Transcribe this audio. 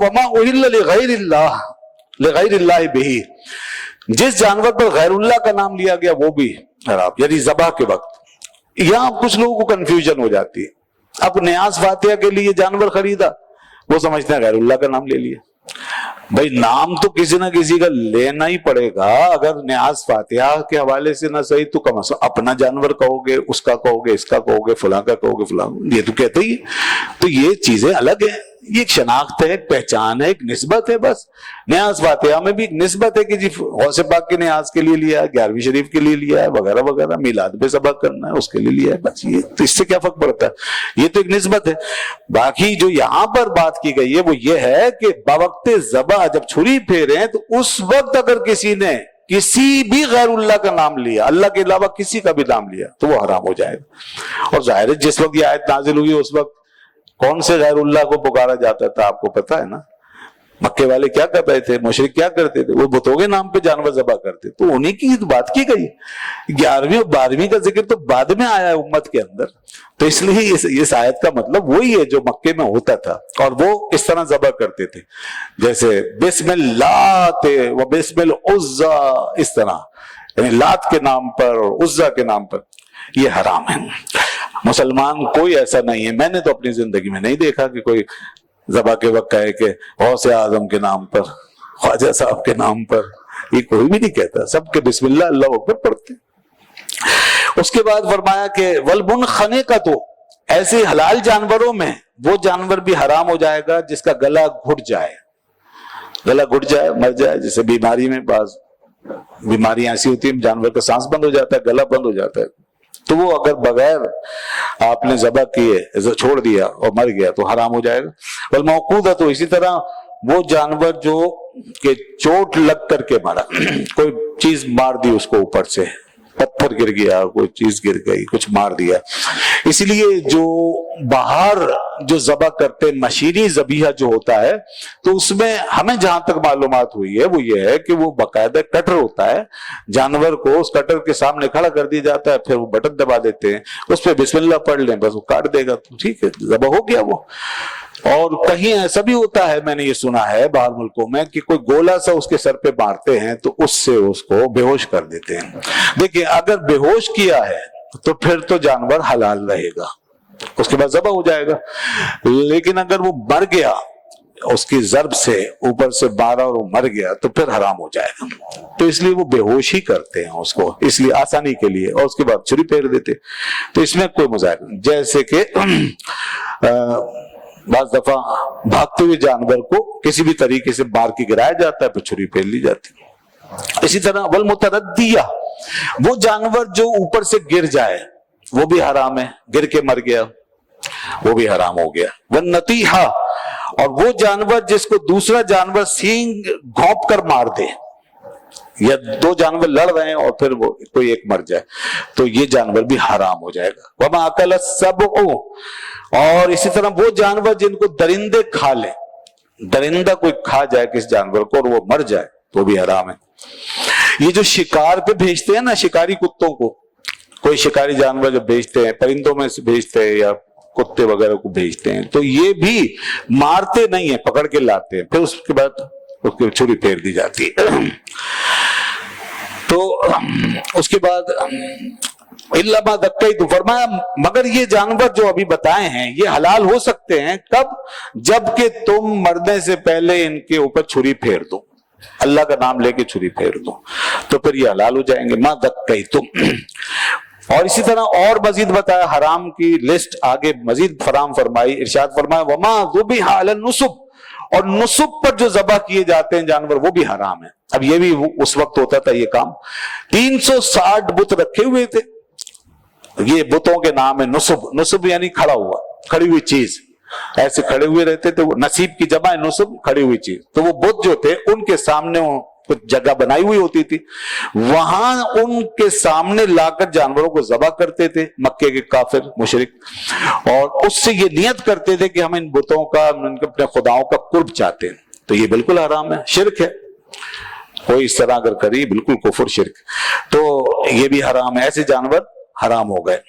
वमा उहिल्ल लिगैर अल्लाह बिही, जिस जानवर पर गैर अल्लाह का नाम लिया गया वो भी हराम, यानी ज़बह के वक्त। यहाँ कुछ लोगों को कंफ्यूजन हो जाती है। अब नियाज फातिहा के लिए जानवर खरीदा, वो समझते हैं गैर अल्लाह का नाम ले लिया। भाई नाम तो किसी ना किसी का लेना ही पड़ेगा, अगर नियाज फातिहा के हवाले से ना सही तो कम से कम अपना जानवर कहोगे, उसका कहोगे, इसका कहोगे, फलां का कहोगे, फलां, ये तो कहते ही। तो ये चीजें अलग है, ये एक शनाख्त है, एक पहचान है, एक निस्बत है। बस नियाज फातिहा में भी एक निस्बत है कि जी गौसे पाक के नियाज के लिए लिया है, 11वीं शरीफ के लिए लिया है, वगैरह वगैरह, मिलाद पे सबक करना है उसके लिए लिया है, बस ये तो इससे क्या फर्क पड़ता है, ये तो एक निस्बत है। बाकी जो यहाँ पर बात की गई है वो ये है कि बवक्ते ज़बह जब छुरी फेरे तो उस वक्त अगर किसी ने किसी भी गैरुल्लाह का नाम लिया, अल्लाह के अलावा किसी का भी नाम लिया, तो वो हराम हो जाएगा। और जाहिर है जिस वक्त ये आयत नाजिल हुई उस वक्त कौन से गैरुल्लाह को पुकारा जाता था, आपको पता है ना। मक्के वाले क्या कर रहे थे, मुशरिक क्या करते थे, वो बुतों के नाम पे जानवर ज़बह करते, तो उन्हीं की बात की गई। 11वीं और 12वीं का जिक्र तो बाद में आया है उम्मत के अंदर, तो इसलिए इस आयत का मतलब वही है जो मक्के में होता था, और वो इस तरह ज़बह करते थे, जैसे बिस्मिल्लाह व बिस्मिल उज़्ज़ा, इस तरह, यानी लात के नाम पर और उज़्ज़ा के नाम पर, ये हराम है। मुसलमान कोई ऐसा नहीं है, मैंने तो अपनी जिंदगी में नहीं देखा कि कोई ज़बह के वक्त कहे कि गौसे आज़म के नाम पर, ख्वाजा साहब के नाम पर, ये कोई भी नहीं कहता, सबके बिस्मिल्लाह अल्लाह अकबर पढ़ते। उसके बाद फरमाया कि वल मुनखनिका, तो ऐसे हलाल जानवरों में वो जानवर भी हराम हो जाएगा जिसका गला घुट जाए, गला घुट जाए, मर जाए। जैसे बीमारी में बाज बीमारियां ऐसी होती है जानवर का सांस बंद हो जाता है, गला बंद हो जाता है, तो वो अगर बगैर आपने ज़बह किए छोड़ दिया और मर गया तो हराम हो जाएगा। वल मौकूदा, तो इसी तरह वो जानवर जो के चोट लग करके मारा, कोई चीज मार दी उसको, ऊपर से पत्थर गिर गया, कोई चीज गिर गई, कुछ मार दिया। इसलिए जो बाहर जो ज़बह करते मशीनी ज़बीहा जो होता है, तो उसमें हमें जहां तक मालूमात हुई है वो ये है कि वो बाकायदा कटर होता है, जानवर को उस कटर के सामने खड़ा कर दिया जाता है, फिर वो बटन दबा देते हैं, उस पर बिस्मिल्लाह पढ़ लें, बस वो काट देगा, तो ठीक है, ज़बह हो गया वो। और कहीं ऐसा भी होता है, मैंने ये सुना है बाहर मुल्कों में, कि कोई गोला सा उसके सर पे मारते हैं तो उससे उसको बेहोश कर देते हैं। देखिए अगर बेहोश किया है तो फिर तो जानवर हलाल रहेगा, उसके बाद ज़बह हो जाएगा। लेकिन अगर वो मर गया, उसकी ज़र्ब से ऊपर से मारा और वो मर गया, तो फिर हराम हो जाएगा। तो इसलिए वो बेहोश ही करते हैं उसको, इसलिए आसानी के लिए, और उसके बाद छुरी फेर देते। तो इसमें कोई मजाक नहीं। जैसे कि बाज़ दफा भागते हुए जानवर को किसी भी तरीके से मार के गिराया जाता है, फिर छुरी फेर ली जाती है। इसी तरह वल मुतरद्दिया, वो जानवर जो ऊपर से गिर जाए वो भी हराम है, गिर के मर गया वो भी हराम हो गया। वन नतीहा, और वो जानवर जिसको दूसरा जानवर सींग घोंप कर मार दे, या दो जानवर लड़ रहे हैं और फिर वो कोई एक मर जाए, तो ये जानवर भी हराम हो जाएगा। वमा अकल सबउ, और इसी तरह वो जानवर जिनको दरिंदे खा ले, दरिंदा कोई खा जाए किस जानवर को और वो मर जाए तो भी हराम है। ये जो शिकार पे भेजते हैं ना, शिकारी कुत्तों को, कोई शिकारी जानवर जो भेजते हैं, परिंदों में से भेजते हैं या कुत्ते वगैरह को भेजते हैं, तो ये भी मारते नहीं है, पकड़ के लाते हैं, फिर उसके बाद उसकी छुरी फेर दी जाती है। तो उसके बाद इल्ला दक्कई, तो फरमाया मगर ये जानवर जो अभी बताए हैं ये हलाल हो सकते हैं कब, जबकि तुम मरने से पहले इनके ऊपर छुरी फेर दो, अल्लाह का नाम लेके छुरी फेर दो, तो फिर ये हलाल हो जाएंगे। मा दक्कई तुम। और इसी तरह और मजीद बताया, हराम की लिस्ट आगे मजीद फराम फरमाई, इरशाद फरमाया वमा ज़ुबिहा अला नुसब, और नुसब पर जो ज़बह किए जाते हैं जानवर वो भी हराम है। अब ये भी उस वक्त होता था ये काम, 360 बुत रखे हुए थे, ये बुतों के नाम है नुसब। नुसब यानी खड़ा हुआ, खड़ी हुई चीज, ऐसे खड़े हुए रहते थे, वो नसीब की जमा है नुसब, खड़ी हुई चीज। तो वो बुत जो थे उनके सामने कुछ जगह बनाई हुई होती थी, वहां उनके सामने लाकर जानवरों को ज़बह करते थे मक्के के काफिर मुशरिक, और उससे ये नियत करते थे कि हम इन बुतों का, अपने खुदाओं का कुर्ब चाहते हैं। तो ये बिल्कुल हराम है, शिरक है, कोई इस तरह अगर करी बिल्कुल कुफर शिरक, तो ये भी हराम है, ऐसे जानवर हराम हो गए।